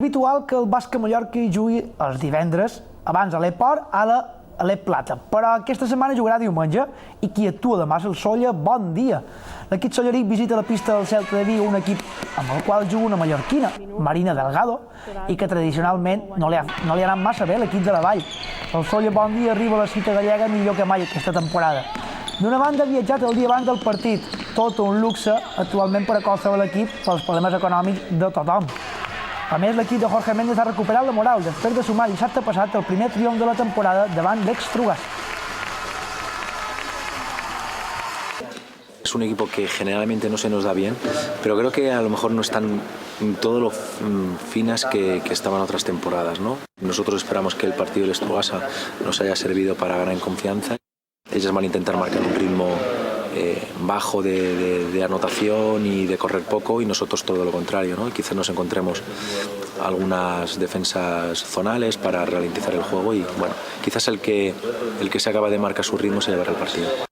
Habitual que el Bàsquet Mallorca hi jugui els divendres, abans a l'Eport, ara a l'Ep Plata, però aquesta setmana jugarà diumenge i qui actua demà és el Sóller Bon Dia. L'equip solleric visita la pista del Celta de Vigo, un equip amb el qual juga una mallorquina, Marina Delgado, i que tradicionalment no li ha anat massa bé l'equip de la Vall. El Sóller Bon Dia arriba a la cita gallega millor que mai aquesta temporada. D'una banda, ha viatjat el dia abans del partit, tot un luxe actualment per a qualsevol equip pels problemes econòmics de tothom. A més, l'equip de Jorge Méndez ha recuperat la moral després de sumar dissabte passat el primer triomf de la temporada davant l'Ex-Trugàs. Es un equipo que generalmente no se nos da bien, pero creo que a lo mejor no están todo lo finas que estaban otras temporadas, ¿no? Nosotros esperamos que el partido del Estrugasa nos haya servido para ganar en confianza. Ellas van a intentar marcar un ritmo bajo de anotación y de correr poco, y nosotros todo lo contrario, ¿no? Y quizás nos encontremos algunas defensas zonales para ralentizar el juego y bueno, quizás el que se acaba de marcar su ritmo se llevará el partido.